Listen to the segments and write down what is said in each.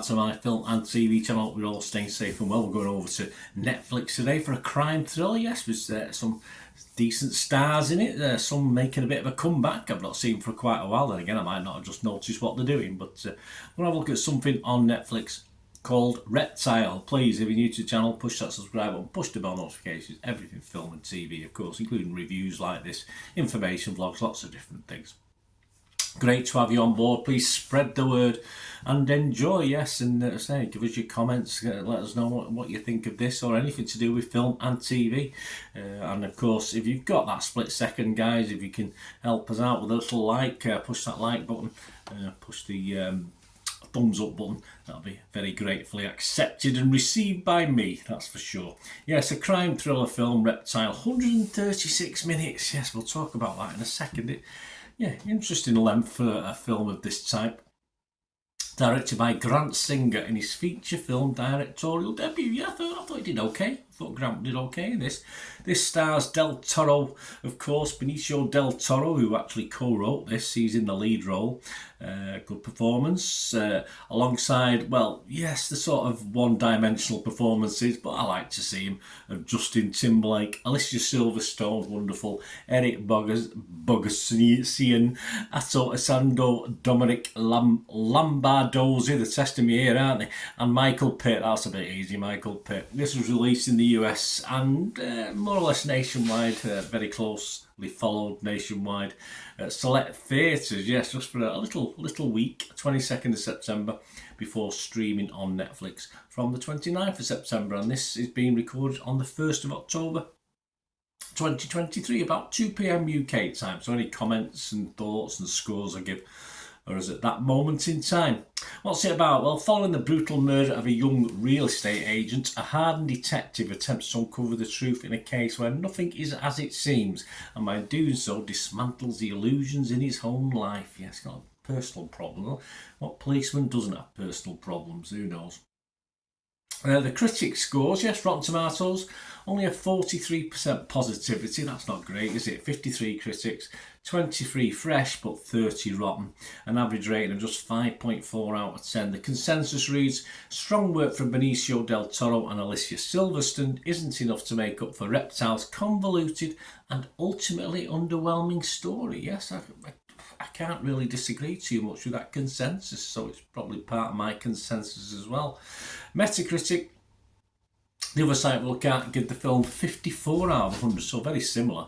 back to my film and TV channel. Hope we're all staying safe and well. We're going over to Netflix today for a crime thriller, yes, with some decent stars in it, some making a bit of a comeback I've not seen for quite a while. Then again, I might not have just noticed what they're doing, but we're going to have a look at something on Netflix called Reptile. Please, if you're new to the channel, push that subscribe button, push the bell notifications, everything film and TV, of course, including reviews like this, information vlogs, lots of different things. Great to have you on board. Please spread the word and enjoy, yes, and say, give us your comments, let us know what you think of this or anything to do with film and TV. And of course, if you've got that split second, guys, if you can help us out with a little like, push that like button, push the thumbs up button, that'll be very gratefully accepted and received by me, that's for sure. Yes, a crime thriller film, Reptile, 136 minutes. Yes, we'll talk about that in a second. Yeah, interesting length for a film of this type. Directed by Grant Singer in his feature film directorial debut. Yeah, I thought he did okay. I thought Grant did okay in this. This stars Del Toro, of course, Benicio Del Toro, who actually co-wrote this. He's in the lead role. Good performance. Alongside, well, yes, the sort of one-dimensional performances, but I like to see him, of Justin Timberlake, Alicia Silverstone, wonderful, Eric Bogosian, Atto Asando, Dominic Lombardozzi, they're testing me here, aren't they? And Michael Pitt, that's a bit easy, Michael Pitt. This was released in the US and more or less nationwide, very closely followed nationwide. Select theatres, yes, just for a little week, 22nd of September, before streaming on Netflix from the 29th of September. And this is being recorded on the 1st of October 2023, about 2 p.m. UK time. So any comments and thoughts and scores I give or is at that moment in time. What's it about? Well, following the brutal murder of a young real estate agent, a hardened detective attempts to uncover the truth in a case where nothing is as it seems, and by doing so dismantles the illusions in his home life. Yes, got a personal problem. What policeman doesn't have personal problems? Who knows? The critic scores, yes, Rotten Tomatoes, only a 43% positivity. That's not great, is it? 53 critics, 23 fresh, but 30 rotten. An average rating of just 5.4 out of 10. The consensus reads, strong work from Benicio Del Toro and Alicia Silverstone isn't enough to make up for Reptile's convoluted and ultimately underwhelming story. Yes, I can't really disagree too much with that consensus, so it's probably part of my consensus as well. Metacritic, the other site we'll look at, give the film 54 out of 100, so very similar,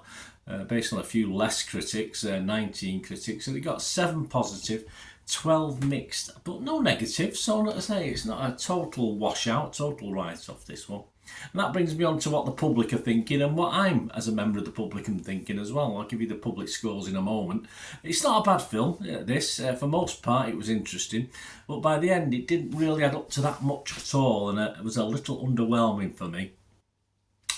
based on a few less critics, 19 critics, and it got 7 positive, 12 mixed, but no negative, so not to say it's not a total washout, total write-off, this one. And that brings me on to what the public are thinking and what I'm, as a member of the public, am thinking as well. I'll give you the public scores in a moment. It's not a bad film, this. For most part, it was interesting. But by the end, it didn't really add up to that much at all. And it was a little underwhelming for me,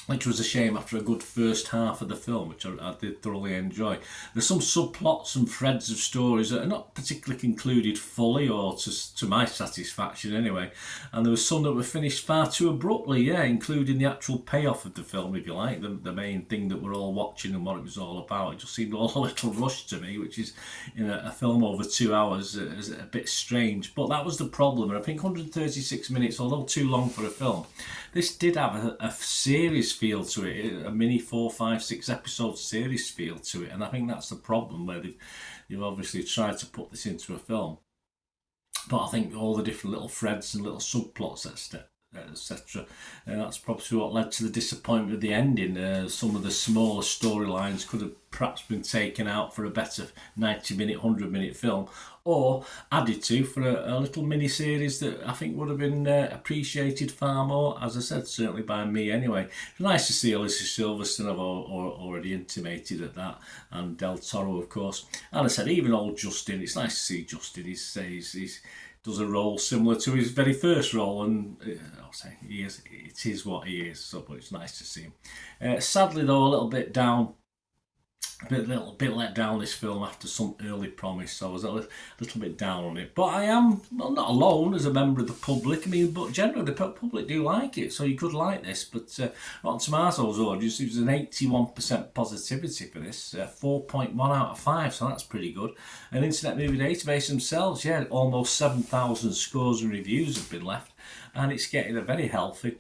which was a shame after a good first half of the film, which I did thoroughly enjoy. There's some subplots and threads of stories that are not particularly concluded fully, or to my satisfaction anyway. And there was some that were finished far too abruptly, yeah, including the actual payoff of the film, if you like, the main thing that we're all watching and what it was all about. It just seemed all a little rushed to me, which is, in a film over 2 hours, is a bit strange. But that was the problem. And I think 136 minutes, although too long for a film, this did have a series feel to it, a mini 4, 5, 6 episode series feel to it, and I think that's the problem, where they've obviously tried to put this into a film, but I think all the different little threads and little subplots, etc. That's probably what led to the disappointment of the ending. Some of the smaller storylines could have perhaps been taken out for a better 90-minute, 100-minute film, or added to for a little mini-series that I think would have been appreciated far more, as I said, certainly by me anyway. It's nice to see Alicia Silverstone, I've already intimated at that, and Del Toro, of course. And I said, even old Justin, it's nice to see Justin. He's does a role similar to his very first role, and I'll say it is what he is, so but it's nice to see him. Sadly though, a little bit down little bit let down, this film, after some early promise, so I was a little bit down on it. But I am, well, not alone as a member of the public. I mean, but generally the public do like it, so you could like this. But Rotten Tomatoes audience, it was an 81% positivity for this, 4.1 out of 5, so that's pretty good. And Internet Movie Database themselves, yeah, almost 7,000 scores and reviews have been left, and it's getting a very healthy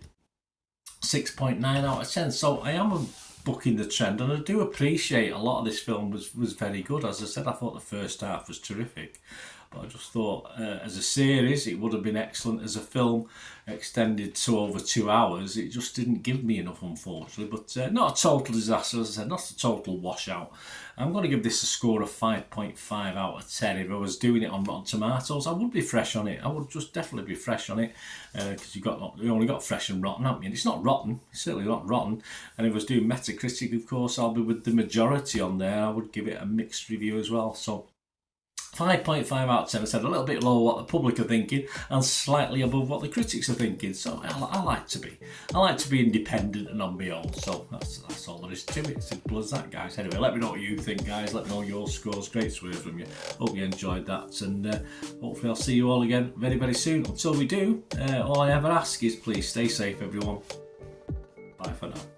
6.9 out of 10. So I am bucking the trend, and I do appreciate a lot of this film was very good. As I said, I thought the first half was terrific, but I just thought as a series it would have been excellent. As a film extended to over 2 hours, it just didn't give me enough, unfortunately. But not a total disaster, as I said, not a total washout. I'm going to give this a score of 5.5 out of 10. If I was doing it on Rotten Tomatoes, I would be fresh on it. I would just definitely be fresh on it, because you only got fresh and rotten, haven't you? And it's not rotten. It's certainly not rotten. And if I was doing Metacritic, of course, I'll be with the majority on there. I would give it a mixed review as well. So 5.5 out of 10. I said a little bit lower what the public are thinking, and slightly above what the critics are thinking. So I like to be independent and on my own. So that's all there is to it. Simple as that, guys. Anyway, let me know what you think, guys. Let me know your scores. Great to hear from you. Hope you enjoyed that, and hopefully I'll see you all again very, very soon. Until we do, all I ever ask is please stay safe, everyone. Bye for now.